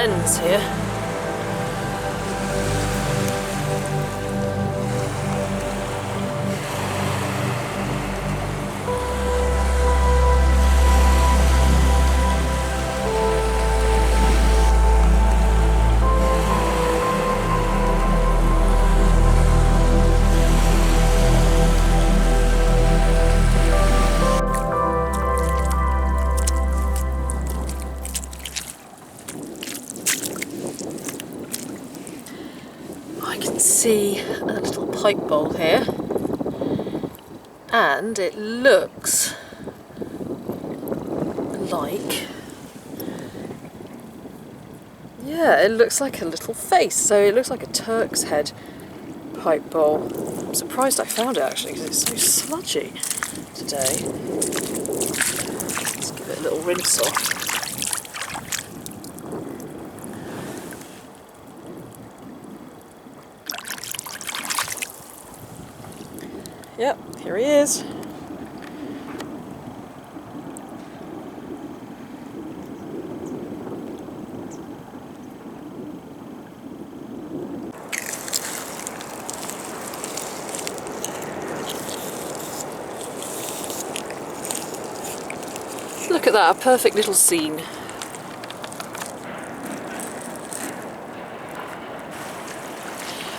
lens here. See a little pipe bowl here, and it looks like, yeah, it looks like a little face, so it looks like a Turk's head pipe bowl. I'm surprised I found it actually because it's so sludgy today. Let's give it a little rinse off. Yep, here he is. Look at that, a perfect little scene.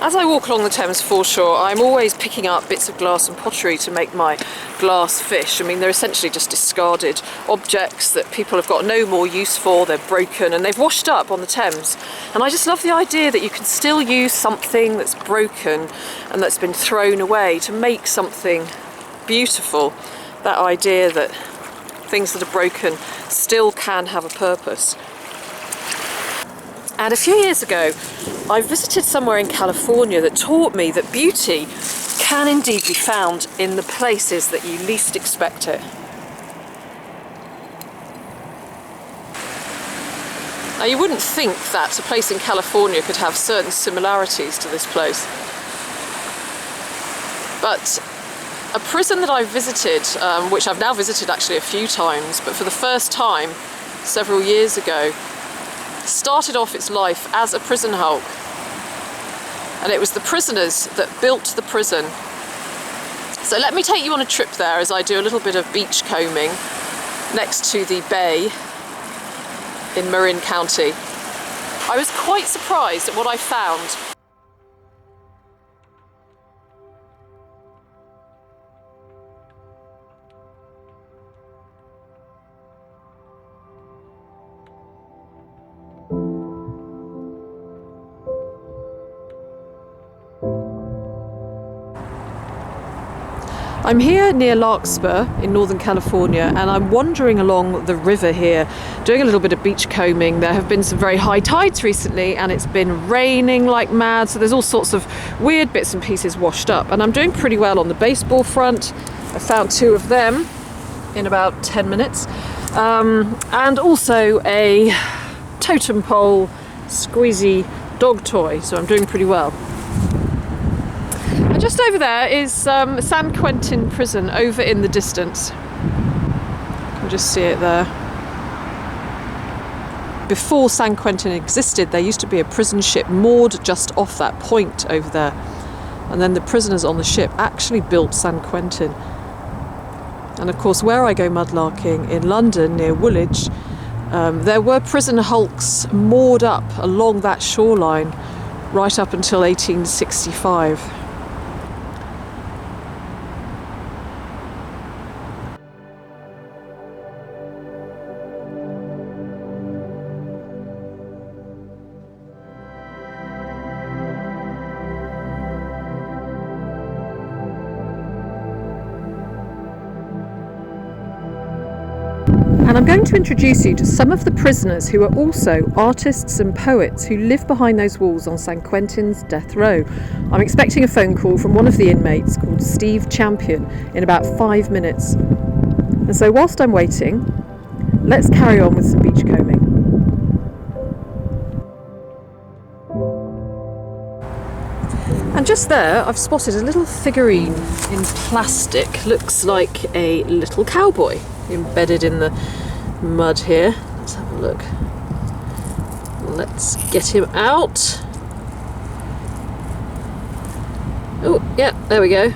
As I walk along the Thames foreshore, I'm always picking up bits of glass and pottery to make my glass fish. I mean, they're essentially just discarded objects that people have got no more use for, they're broken and they've washed up on the Thames. And I just love the idea that you can still use something that's broken and that's been thrown away to make something beautiful. That idea that things that are broken still can have a purpose. And a few years ago, I visited somewhere in California that taught me that beauty can indeed be found in the places that you least expect it. Now, you wouldn't think that a place in California could have certain similarities to this place. But a prison that I visited, which I've now visited actually a few times, but for the first time several years ago, started off its life as a prison hulk. And it was the prisoners that built the prison. So let me take you on a trip there as I do a little bit of beachcombing next to the bay in Marin County. I was quite surprised at what I found. I'm here near Larkspur in Northern California, and I'm wandering along the river here, doing a little bit of beachcombing. There have been some very high tides recently, and it's been raining like mad, so there's all sorts of weird bits and pieces washed up. And I'm doing pretty well on the baseball front. I found 2 of them in about 10 minutes. And also a totem pole squeezy dog toy, so I'm doing pretty well. And just over there is San Quentin Prison over in the distance. You can just see it there. Before San Quentin existed, there used to be a prison ship moored just off that point over there. And then the prisoners on the ship actually built San Quentin. And of course, where I go mudlarking in London, near Woolwich, there were prison hulks moored up along that shoreline right up until 1865. And I'm going to introduce you to some of the prisoners who are also artists and poets who live behind those walls on San Quentin's death row. I'm expecting a phone call from one of the inmates called Steve Champion in about 5 minutes. And so whilst I'm waiting, let's carry on with some beachcombing. And just there, I've spotted a little figurine in plastic. Looks like a little cowboy embedded in the mud here. Let's have a look. Let's get him out. Oh, yeah, there we go.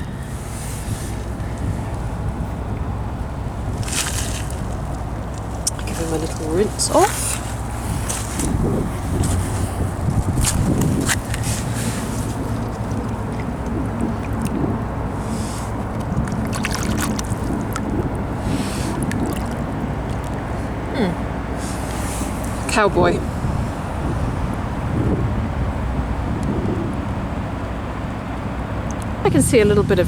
Give him a little rinse off. Cowboy. I can see a little bit of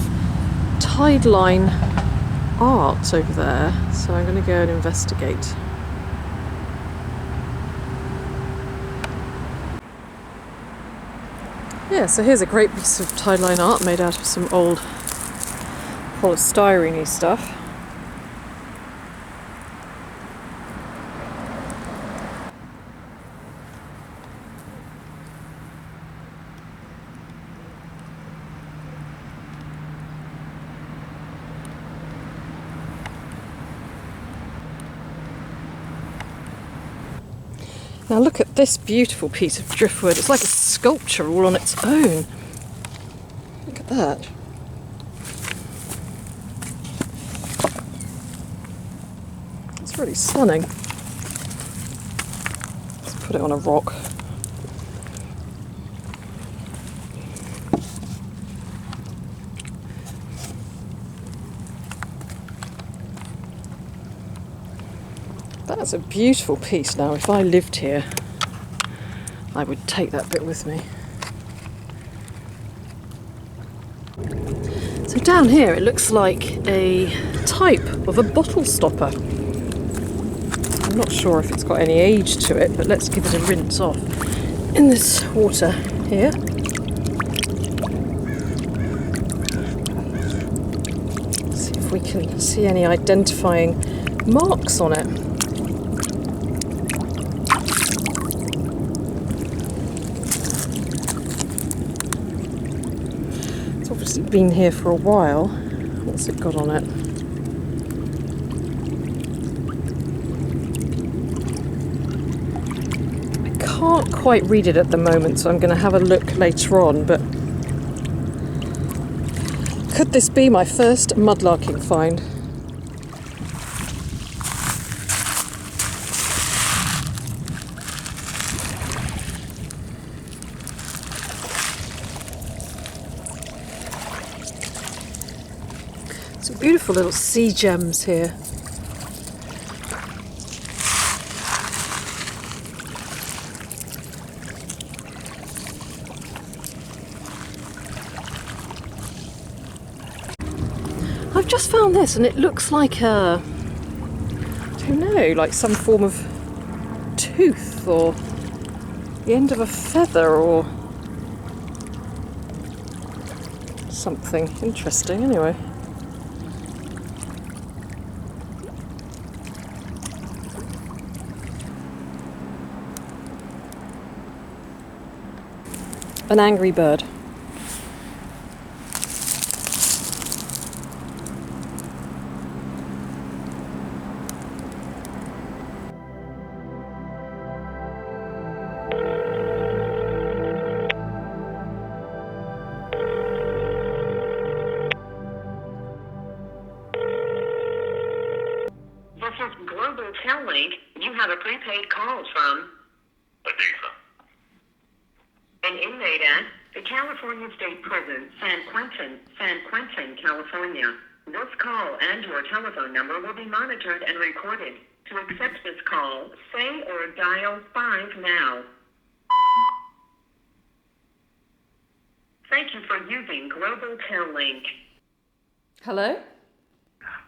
tide line art over there, so I'm going to go and investigate. Yeah, so here's a great piece of tide line art made out of some old polystyrene-y stuff. Now look at this beautiful piece of driftwood. It's like a sculpture all on its own. Look at that. It's really stunning. Let's put it on a rock. That's a beautiful piece. Now, if I lived here, I would take that bit with me. So down here, it looks like a type of a bottle stopper. I'm not sure if it's got any age to it, but let's give it a rinse off in this water here. See if we can see any identifying marks on it. Obviously been here for a while. What's it got on it? I can't quite read it at the moment, so I'm going to have a look later on, but could this be my first mudlarking find? Some beautiful little sea gems here. I've just found this and it looks like a, I don't know, like some form of tooth or the end of a feather or something interesting anyway. An angry bird. This is Global Tellink. You have a prepaid call from Adisa. An inmate at the California State Prison, San Quentin, California. This call and your telephone number will be monitored and recorded. To accept this call, say or dial 5 now. Thank you for using Global Tellink. Hello?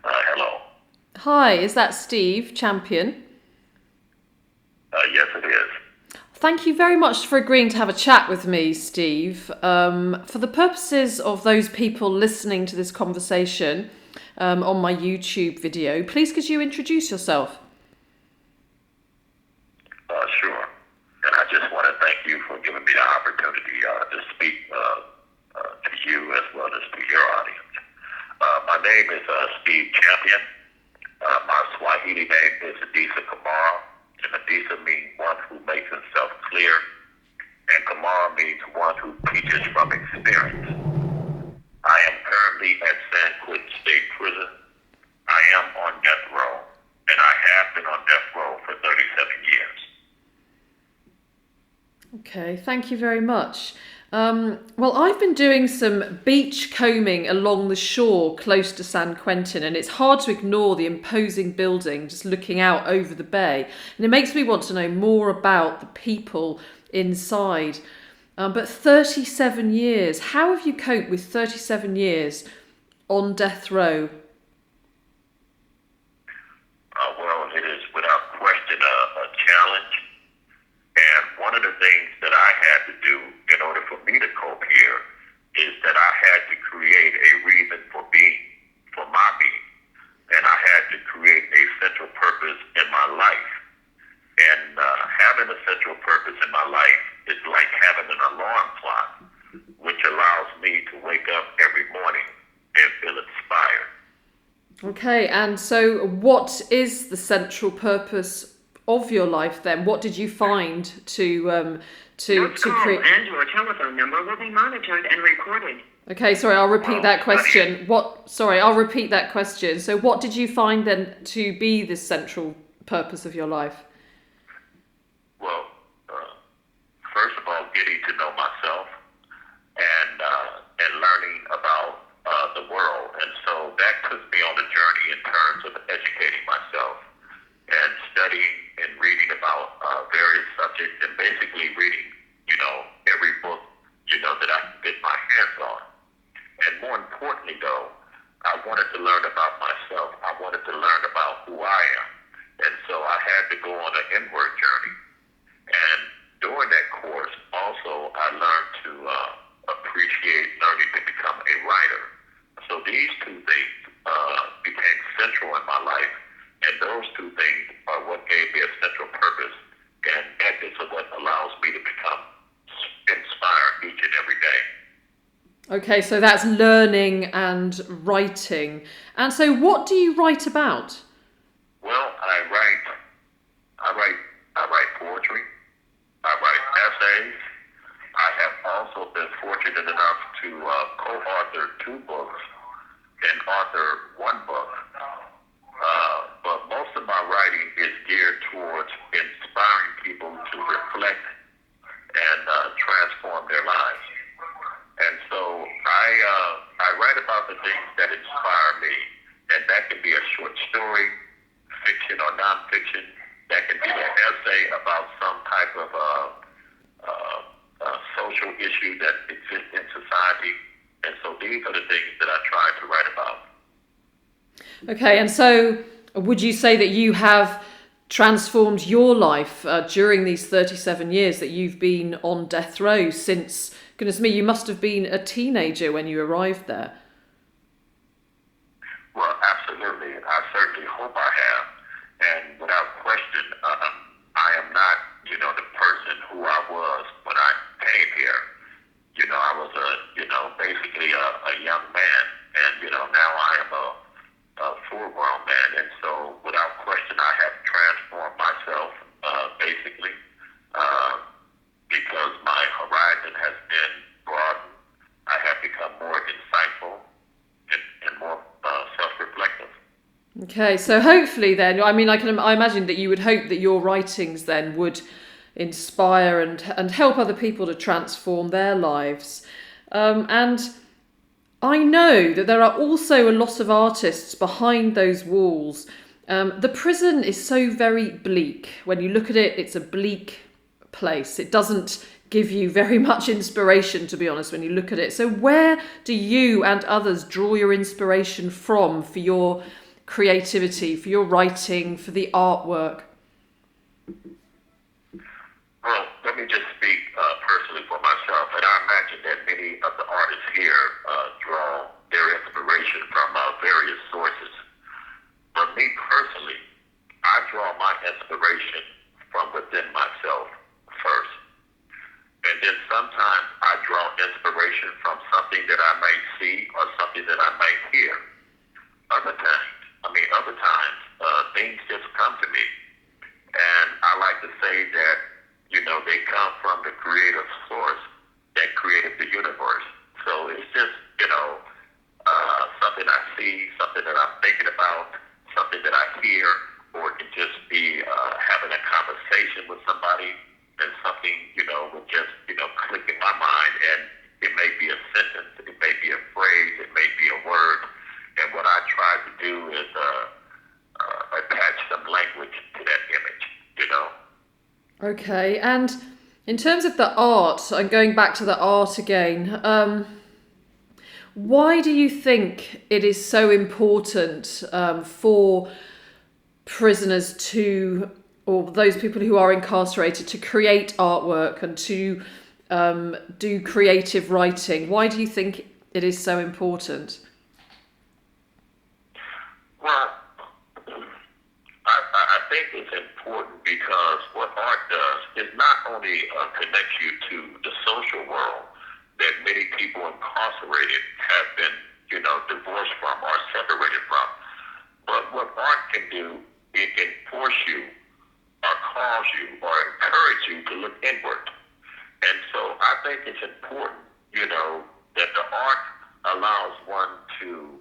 Hello. Hi, is that Steve Champion? Yes, it is. Thank you very much for agreeing to have a chat with me, Steve. For the purposes of those people listening to this conversation on my YouTube video, please could you introduce yourself? Sure. And I just want to thank you for giving me the opportunity to speak to you as well as to your audience. My name is Steve Champion. My Swahili name is Adisa Kamara, and Adisa means one who makes himself clear, and Kamar means one who teaches from experience. I am currently at San Quentin State Prison. I am on death row, and I have been on death row for 37 years. Okay, thank you very much. Well, I've been doing some beach combing along the shore close to San Quentin, and it's hard to ignore the imposing building just looking out over the bay. And it makes me want to know more about the people inside. But 37 years, how have you coped with 37 years on death row? Well, it is without question a challenge. And one of the things that I had to do in order for me to cope here is that I had to create a reason for being, for my being. And I had to create a central purpose in my life. And having a central purpose in my life is like having an alarm clock, which allows me to wake up every morning and feel inspired. Okay, and so what is the central purpose of your life then? What did you find to Call create? and your telephone number will be monitored and recorded. Okay, sorry, I'll repeat that question. I'll repeat that question. So what did you find then to be the central purpose of your life? Well, first of all, getting to know myself and learning about the world. And so that took me on a journey in terms of educating myself and studying and reading about various subjects and basically reading, every book, that I could get my hands on. And more importantly, though, I wanted to learn about myself. I wanted to learn about who I am. And so I had to go on an inward journey. And during that course, also, I learned to appreciate learning to become a writer. So these two things became central in my life. And those two things are what gave me a central purpose. And that is what allows me to become inspired each and every day. Okay, so that's learning and writing. And so what do you write about? Well, I write poetry. I write essays. I have also been fortunate enough to co-author 2 books and author 1 book. But most of my writing is geared towards inspiring people to reflect and transform their lives. And so I write about the things that inspire me, and that can be a short story, fiction or nonfiction. That can be an essay about some type of social issue that exists in society. And so these are the things that I try to write about. Okay, and so would you say that you have transformed your life during these 37 years that you've been on death row since, goodness me, you must have been a teenager when you arrived there? Well, absolutely. I certainly hope I have. And without question, I am not, the person who I was when I came here. I was basically a young man. And, now I am a full-grown man. And so without question, I have transformed myself, basically, because my horizon has been broadened. I have become more insightful and more self-reflective. Okay, so hopefully then, I imagine that you would hope that your writings then would inspire and help other people to transform their lives. And I know that there are also a lot of artists behind those walls. The prison is so very bleak. When you look at it, it's a bleak place. It doesn't give you very much inspiration, to be honest, when you look at it. So where do you and others draw your inspiration from for your creativity, for your writing, for the artwork? Well, let me just speak personally for myself, and I imagine that many of the artists here draw their inspiration from various sources. But me personally, I draw my inspiration from within myself first. And then sometimes I draw inspiration from something that I might see or something that I might hear. Other times, things just come to me. And I like to say that, They come from the creative source that created the universe. So it's just, something I see, something that I'm thinking about, something that I hear, or it can just be having a conversation with somebody, and something, would just, click in my mind, and it may be a sentence, it may be a phrase, it may be a word, and what I try to do is attach some language to that image. Okay, and in terms of the art, and going back to the art again, why do you think it is so important for prisoners to, or those people who are incarcerated, to create artwork and to do creative writing? Why do you think it is so important? Well, I think it's important because what art does is not only connect you to the social world that many people incarcerated have been, divorced from or separated from, but what art can do, it can force you or cause you or encourage you to look inward. And so I think it's important, that the art allows one to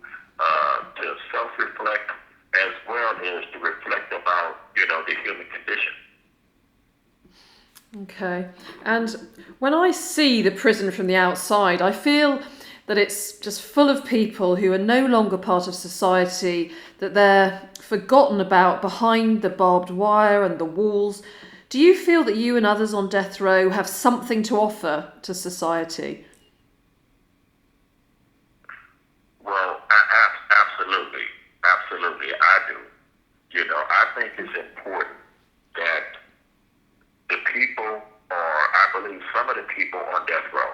self-reflect as well as to reflect about, the human condition. Okay, and when I see the prison from the outside, I feel that it's just full of people who are no longer part of society, that they're forgotten about behind the barbed wire and the walls. Do you feel that you and others on death row have something to offer to society? Well, absolutely. Absolutely, I do. I think it's important that the people, or I believe some of the people on death row,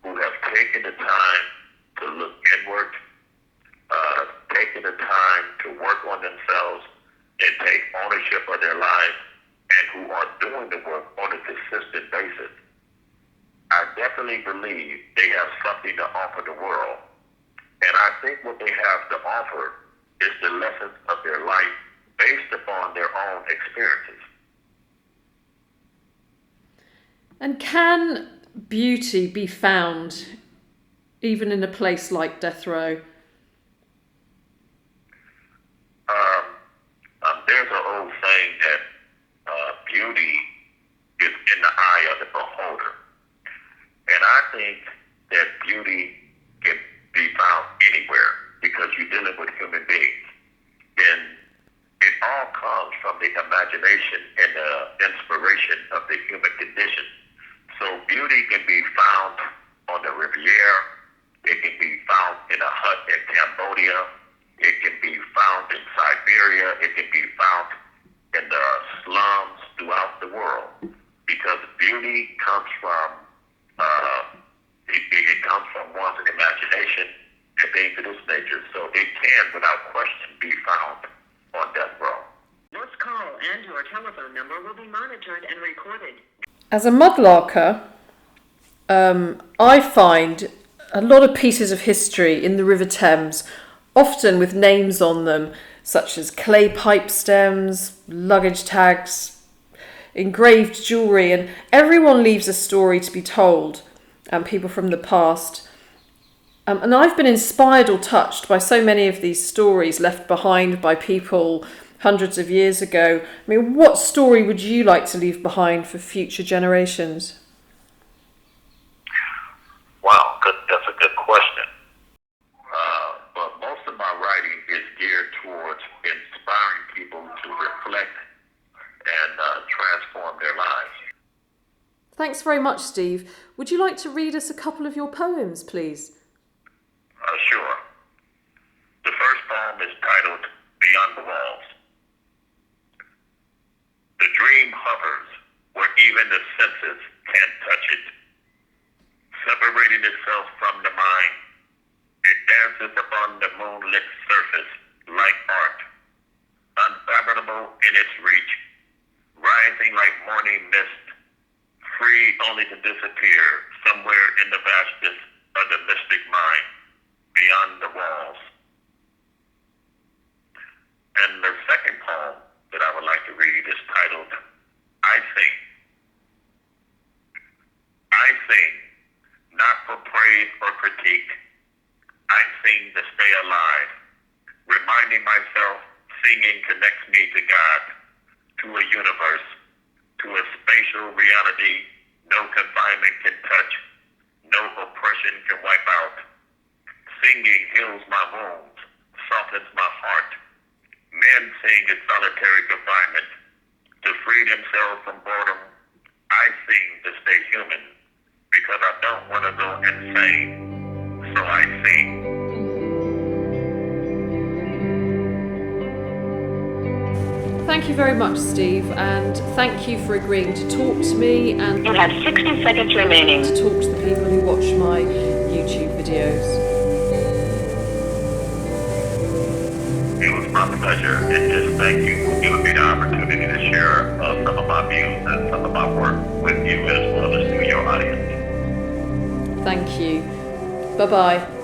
who have taken the time to look inward, taken the time to work on themselves and take ownership of their lives, and who are doing the work on a consistent basis, I definitely believe they have something to offer the world. And I think what they have to offer is the lessons of their life based upon their own experiences. And can beauty be found even in a place like death row? There's an old saying that beauty is in the eye of the beholder. And I think that beauty can be found anywhere because you're dealing with human beings. And it all comes from the imagination and the inspiration of the human condition. So beauty can be found on the Riviera. It can be found in a hut in Cambodia. It can be found in Siberia. It can be found in the slums throughout the world. Because beauty comes from it comes from one's imagination and things of this nature. So it can, without question, be found on death row. This call and your telephone number will be monitored and recorded. As a mudlarker, I find a lot of pieces of history in the River Thames, often with names on them, such as clay pipe stems, luggage tags, engraved jewellery, and everyone leaves a story to be told, and people from the past. And I've been inspired or touched by so many of these stories left behind by people hundreds of years ago. I mean, what story would you like to leave behind for future generations? Wow, that's a good question. But most of my writing is geared towards inspiring people to reflect and transform their lives. Thanks very much, Steve. Would you like to read us a couple of your poems, please? Sure. The first poem is titled Beyond the Walls. The dream hovers where even the senses can't touch it. Separating itself from the mind, it dances upon the moonlit surface like art, unfathomable in its reach, rising like morning mist, free only to disappear somewhere in the vastness of the mystic mind, beyond the walls. And the second poem that I would like to read is titled I Sing. sing, not for praise or critique. I sing to stay alive, reminding myself singing connects me to God, to a universe, to a spatial reality no confinement can touch, no oppression can wipe out. Singing heals my wounds, softens my heart. Men sing in solitary confinement to free themselves from boredom. I sing to stay human because I don't want to go insane, so I sing. Thank you very much, Steve, and thank you for agreeing to talk to me and You have 60 seconds remaining. to talk to the people who watch my YouTube videos. It was my pleasure, and just thank you for giving me the opportunity to share some of my views and some of my work with you as well as to your audience. Thank you. Bye-bye.